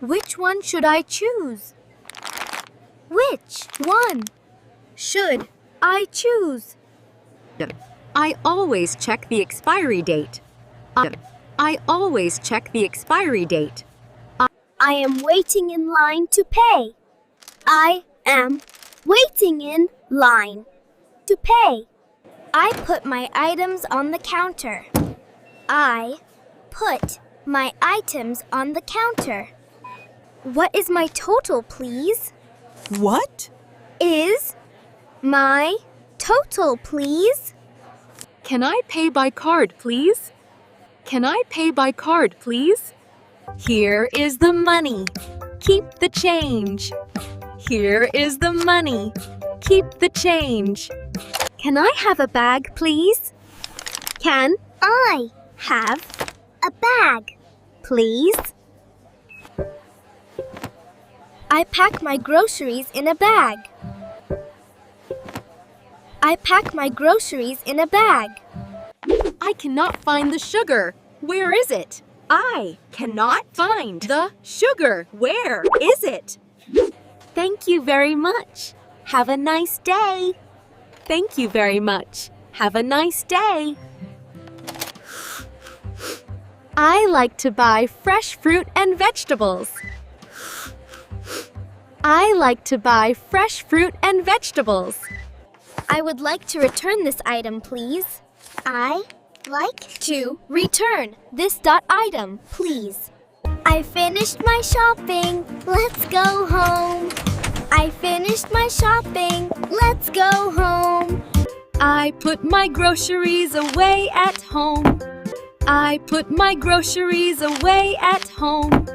Which one should I choose? Which one should I choose? I always check the expiry date. I always check the expiry date. I am waiting in line to pay. I am waiting in line to pay. I put my items on the counter. I put my items on the counter. What is my total, please? What? Is my total, please? Can I pay by card, please? Can I pay by card, please? Here is the money. Keep the change. Here is the money. Keep the change. Can I have a bag, please? Can I have a bag, please? I pack my groceries in a bag. I pack my groceries in a bag. I cannot find the sugar. Where is it? I cannot find the sugar. Where is it? Thank you very much. Have a nice day. Thank you very much. Have a nice day. I like to buy fresh fruit and vegetables. I like to buy fresh fruit and vegetables. I would like to return this item, please. I like to return this item, please. I finished my shopping. Let's go home. I finished my shopping. Let's go home. I put my groceries away at home. I put my groceries away at home.